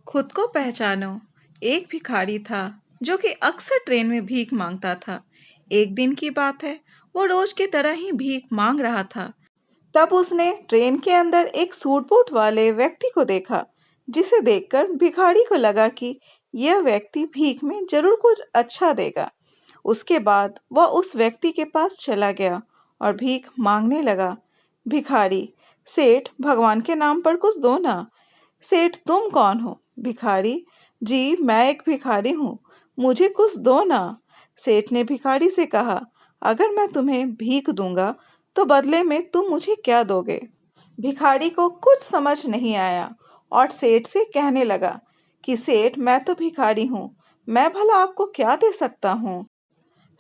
खुद को पहचानो। एक भिखारी था जो कि अक्सर ट्रेन में भीख मांगता था। एक दिन की बात है, वो रोज की तरह ही भीख मांग रहा था। तब उसने ट्रेन के अंदर एक सूट बूट वाले व्यक्ति को देखा, जिसे देखकर भिखारी को लगा कि यह व्यक्ति भीख में जरूर कुछ अच्छा देगा। उसके बाद वह उस व्यक्ति के पास चला गया और भीख मांगने लगा। भिखारी, सेठ, भगवान के नाम पर कुछ दो ना। सेठ, तुम कौन हो? भिखारी, जी मैं एक भिखारी हूँ, मुझे कुछ दो ना। सेठ ने भिखारी से कहा, अगर मैं तुम्हें भीख दूंगा तो बदले में तुम मुझे क्या दोगे? भिखारी को कुछ समझ नहीं आया और सेठ से कहने लगा कि सेठ, मैं तो भिखारी हूँ, मैं भला आपको क्या दे सकता हूँ?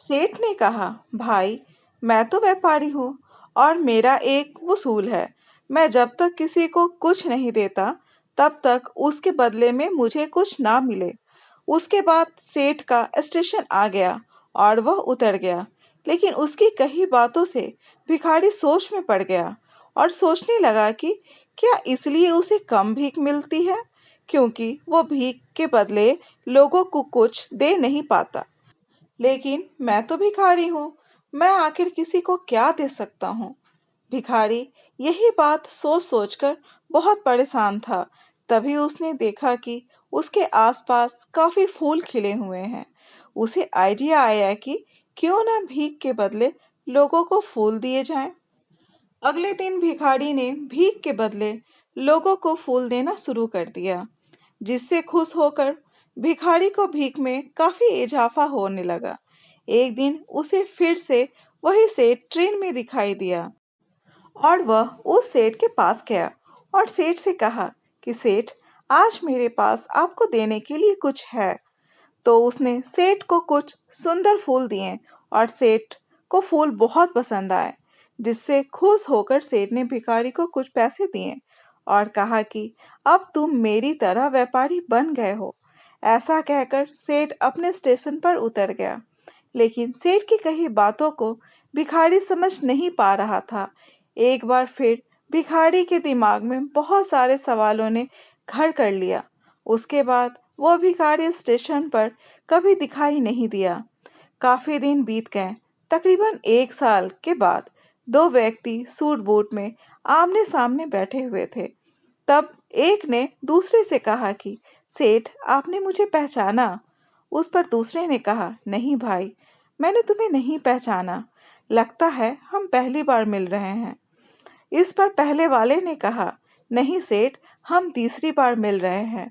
सेठ ने कहा, भाई मैं तो व्यापारी हूँ और मेरा एक उसूल है, मैं जब तक किसी को कुछ नहीं देता तब तक उसके बदले में मुझे कुछ ना मिले। उसके बाद सेठ का स्टेशन आ गया और वह उतर गया, लेकिन उसकी कही बातों से भिखारी सोच में पड़ गया और सोचने लगा कि क्या इसलिए उसे कम भीख मिलती है क्योंकि वो भीख के बदले लोगों को कुछ दे नहीं पाता। लेकिन मैं तो भिखारी हूँ, मैं आखिर किसी को क्या दे सकता हूँ? भिखारी यही बात सोच सोचकर बहुत परेशान था। तभी उसने देखा कि उसके आसपास काफी फूल खिले हुए हैं। उसे आइडिया आया कि क्यों ना भीख के बदले लोगों को फूल दिए जाएं। अगले दिन भिखारी ने भीख के बदले लोगों को फूल देना शुरू कर दिया, जिससे खुश होकर भिखारी को भीख में काफी इजाफा होने लगा। एक दिन उसे फिर से वही सेठ ट्रेन में दिखाई दिया और वह उस सेठ के पास गया और सेठ से कहा कि सेठ, आज मेरे पास आपको देने के लिए कुछ है। तो उसने सेठ को कुछ सुंदर फूल दिए और सेठ को फूल बहुत पसंद आए, जिससे खुश होकर सेठ ने भिखारी को कुछ पैसे दिए और कहा कि अब तुम मेरी तरह व्यापारी बन गए हो। ऐसा कहकर सेठ अपने स्टेशन पर उतर गया, लेकिन सेठ की कही बातों को भिखारी समझ नहीं पा रहा था। एक बार फिर भिखारी के दिमाग में बहुत सारे सवालों ने घर कर लिया। उसके बाद वह भिखारी स्टेशन पर कभी दिखाई नहीं दिया। काफी दिन बीत गए। तकरीबन 1 साल के बाद दो व्यक्ति सूट बूट में आमने सामने बैठे हुए थे। तब एक ने दूसरे से कहा कि सेठ, आपने मुझे पहचाना? उस पर दूसरे ने कहा, नहीं भाई, मैंने तुम्हें नहीं पहचाना, लगता है हम पहली बार मिल रहे हैं। इस पर पहले वाले ने कहा, नहीं सेठ, हम तीसरी बार मिल रहे हैं।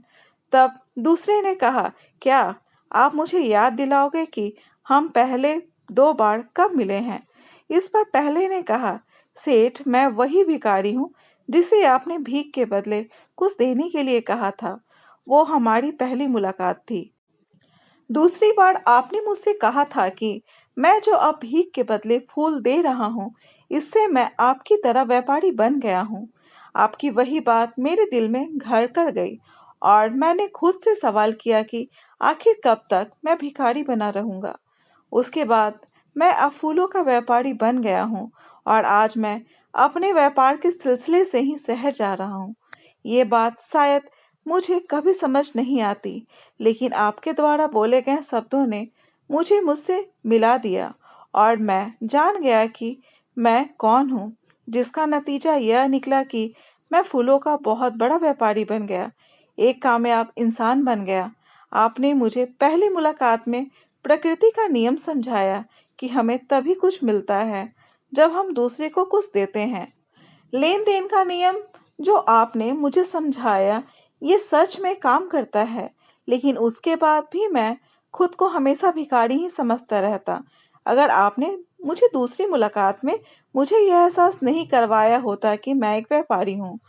तब दूसरे ने कहा, क्या आप मुझे याद दिलाओगे कि हम पहले 2 बार कब मिले हैं? इस पर पहले ने कहा, सेठ, मैं वही भिखारी हूँ जिसे आपने भीख के बदले कुछ देने के लिए कहा था। वो हमारी पहली मुलाकात थी। दूसरी बार आपने मुझसे कहा था कि मैं जो अब भीख के बदले फूल दे रहा हूँ, इससे मैं आपकी तरह व्यापारी बन गया हूँ। आपकी वही बात मेरे दिल में घर कर गई और मैंने खुद से सवाल किया कि आखिर कब तक मैं भिखारी बना रहूंगा। उसके बाद मैं अब फूलों का व्यापारी बन गया हूँ और आज मैं अपने व्यापार के सिलसिले से ही शहर जा रहा हूँ। ये बात शायद मुझे कभी समझ नहीं आती, लेकिन आपके द्वारा बोले गए शब्दों ने मुझे मुझसे मिला दिया और मैं जान गया कि मैं कौन हूँ, जिसका नतीजा यह निकला कि मैं फूलों का बहुत बड़ा व्यापारी बन गया, एक कामयाब इंसान बन गया। आपने मुझे पहली मुलाकात में प्रकृति का नियम समझाया कि हमें तभी कुछ मिलता है जब हम दूसरे को कुछ देते हैं। लेन देन का नियम जो आपने मुझे समझाया, ये सच में काम करता है, लेकिन उसके बाद भी मैं खुद को हमेशा भिखारी ही समझता रहता। अगर आपने मुझे दूसरी मुलाकात में मुझे यह एहसास नहीं करवाया होता कि मैं एक व्यापारी हूँ।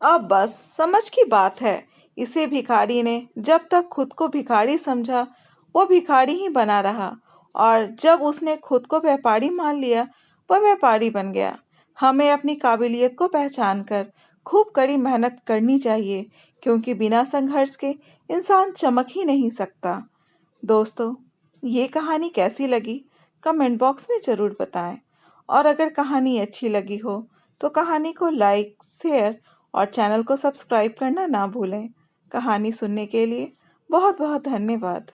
अब बस समझ की बात है। इसे भिखारी ने जब तक खुद को भिखारी समझा, वो भिखारी ही बना रहा और जब उसने खुद को व्यापारी मान लिया, वह व्यापारी बन गया। हमें अपनी काबिलियत को पहचान कर खूब कड़ी मेहनत करनी चाहिए, क्योंकि बिना संघर्ष के इंसान चमक ही नहीं सकता। दोस्तों, ये कहानी कैसी लगी? कमेंट बॉक्स में ज़रूर बताएं। और अगर कहानी अच्छी लगी हो तो कहानी को लाइक, शेयर और चैनल को सब्सक्राइब करना ना भूलें। कहानी सुनने के लिए बहुत बहुत धन्यवाद।